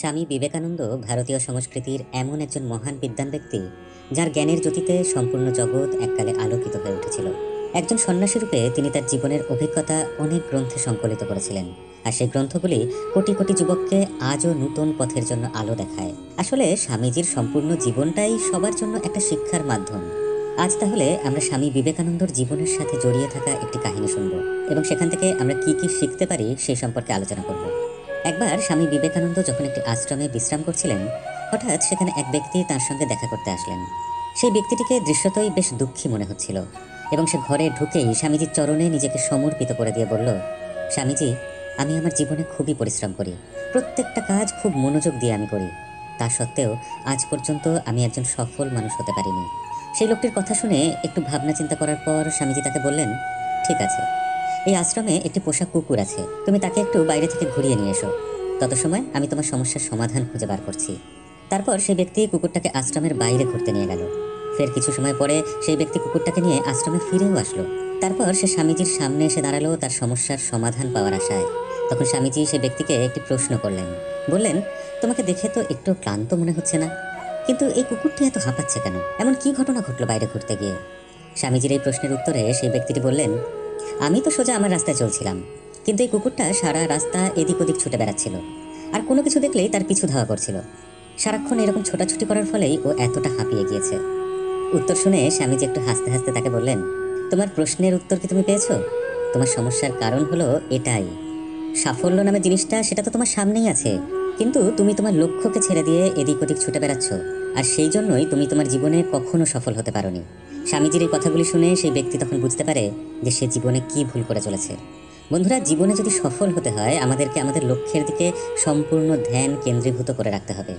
স্বামী বিবেকানন্দ ভারতীয় সংস্কৃতির এমন একজন মহান বিদ্বান ব্যক্তি, যার জ্ঞানের জ্যোতিতে সম্পূর্ণ জগৎ এককালে আলোকিত হয়ে উঠেছিল। একজন সন্ন্যাসী রূপে তিনি তার জীবনের অভিজ্ঞতা অনেক গ্রন্থে সংকলিত করেছিলেন, আর সেই গ্রন্থগুলি কোটি কোটি যুবককে আজও নতুন পথের জন্য আলো দেখায়। আসলে স্বামীজির সম্পূর্ণ জীবনটাই সবার জন্য একটা শিক্ষার মাধ্যম। আজ তাহলে আমরা স্বামী বিবেকানন্দর জীবনের সাথে জড়িয়ে থাকা একটি কাহিনী শুনব এবং সেখান থেকে আমরা কি কি শিখতে পারি সেই সম্পর্কে আলোচনা করব। একবার স্বামী বিবেকানন্দ যখন একটি আশ্রমে বিশ্রাম করছিলেন, হঠাৎ সেখানে এক ব্যক্তি তার সঙ্গে দেখা করতে আসলেন। সেই ব্যক্তিটিকে দৃশ্যতই বেশ দুঃখী মনে হচ্ছিল এবং সে ঘরে ঢুকেই স্বামীজির চরণে নিজেকে সমর্পিত করে দিয়ে বলল, স্বামীজি, আমি আমার জীবনে খুবই পরিশ্রম করি, প্রত্যেকটা কাজ খুব মনোযোগ দিয়ে আমি করি, তা সত্ত্বেও আজ পর্যন্ত আমি একজন সফল মানুষ হতে পারিনি। সেই লোকটির কথা শুনে একটু ভাবনা চিন্তা করার পর স্বামীজি তাকে বললেন, ঠিক আছে, এই আশ্রমে একটি পোষা কুকুর আছে, তুমি তাকে একটু বাইরে থেকে ঘুরিয়ে নিয়ে এসো, তত সময় আমি তোমার সমস্যার সমাধান খুঁজে বার করছি। তারপর সেই ব্যক্তি কুকুরটাকে আশ্রমের বাইরে ঘুরতে নিয়ে গেল। ফের কিছু সময় পরে সেই ব্যক্তি কুকুরটাকে নিয়ে আশ্রমে ফিরেও আসলো। তারপর সে স্বামীজির সামনে এসে দাঁড়ালো তার সমস্যার সমাধান পাওয়ার আশায়। তখন স্বামীজি সেই ব্যক্তিকে একটি প্রশ্ন করলেন, বললেন, তোমাকে দেখে তো একটু ক্লান্ত মনে হচ্ছে না, কিন্তু এই কুকুরটি এত হাঁপাচ্ছে কেন? এমন কি ঘটনা ঘটলো বাইরে ঘুরতে গিয়ে? স্বামীজির এই প্রশ্নের উত্তরে সেই ব্যক্তিটি বললেন, আমি তো সোজা আমার রাস্তায় চলছিলাম, কিন্তু এই কুকুরটা সারা রাস্তা এদিক ওদিক ছুটে বেড়াচ্ছিল, আর কোনো কিছু দেখলেই তার পিছু ধাওয়া করছিল। সারাক্ষণ এরকম ছোটাছুটি করার ফলেই ও এতটা হাঁপিয়ে গিয়েছে। উত্তর শুনে স্বামীজি একটু হাসতে হাসতে তাকে বললেন, তোমার প্রশ্নের উত্তর কি তুমি পেয়েছো? তোমার সমস্যার কারণ হলো এটাই, সাফল্য নামে জিনিসটা সেটা তো তোমার সামনেই আছে, কিন্তু তুমি তোমার লক্ষ্যকে ছেড়ে দিয়ে এদিক ওদিক ছুটে বেড়াচ্ছ, আর সেই জন্যই তুমি তোমার জীবনে কখনো সফল হতে পারোনি। স্বামীজির এই কথাগুলি শুনে সেই ব্যক্তি তখন বুঝতে পারে যে সে জীবনে কি ভুল করে চলেছে। বন্ধুরা, জীবনে যদি সফল হতে হয় আমাদেরকে আমাদের লক্ষ্যের দিকে সম্পূর্ণ ধ্যান কেন্দ্রীভূত করে রাখতে হবে।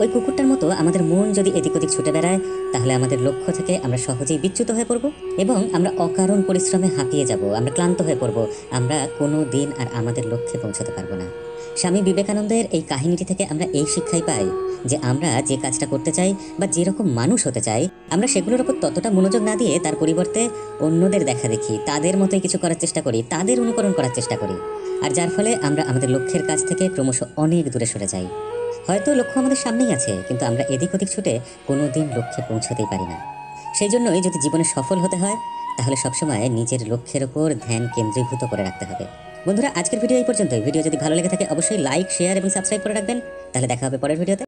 ওই কুকুরটার মতো আমাদের মন যদি এদিক ওদিক ছুটে বেড়ায়, তাহলে আমাদের লক্ষ্য থেকে আমরা সহজেই বিচ্যুত হয়ে পড়ব এবং আমরা অকারণ পরিশ্রমে হাঁপিয়ে যাব, আমরা ক্লান্ত হয়ে পড়ব, আমরা কোনো দিন আর আমাদের লক্ষ্যে পৌঁছতে পারবো না। স্বামী বিবেকানন্দের এই কাহিনীটি থেকে আমরা এই শিক্ষাই পাই যে আমরা যে কাজটা করতে চাই বা যেরকম মানুষ হতে চাই, আমরা সেগুলোর উপর ততটা মনোযোগ না দিয়ে তার পরিবর্তে অন্যদের দেখা দেখি, তাদের মতোই কিছু করার চেষ্টা করি, তাদের অনুকরণ করার চেষ্টা করি, আর যার ফলে আমরা আমাদের লক্ষ্যের কাছ থেকে ক্রমশ অনেক দূরে সরে যাই। হয়তো লক্ষ্য আমাদের সামনেই আছে, কিন্তু আমরা এদিক ওদিক ছুটে কোনো দিন লক্ষ্যে পৌঁছতেই পারি না। সেই জন্যই যদি জীবনে সফল হতে হয়, তাহলে সবসময় নিজের লক্ষ্যের ওপর ধ্যান কেন্দ্রীভূত করে রাখতে হবে। বন্ধুরা, আজকের ভিডিও এই পর্যন্তই। ভিডিও যদি ভালো লেগে থাকে অবশ্যই লাইক, শেয়ার এবং সাবস্ক্রাইব করে রাখবেন। তাহলে দেখা হবে পরের ভিডিওতে।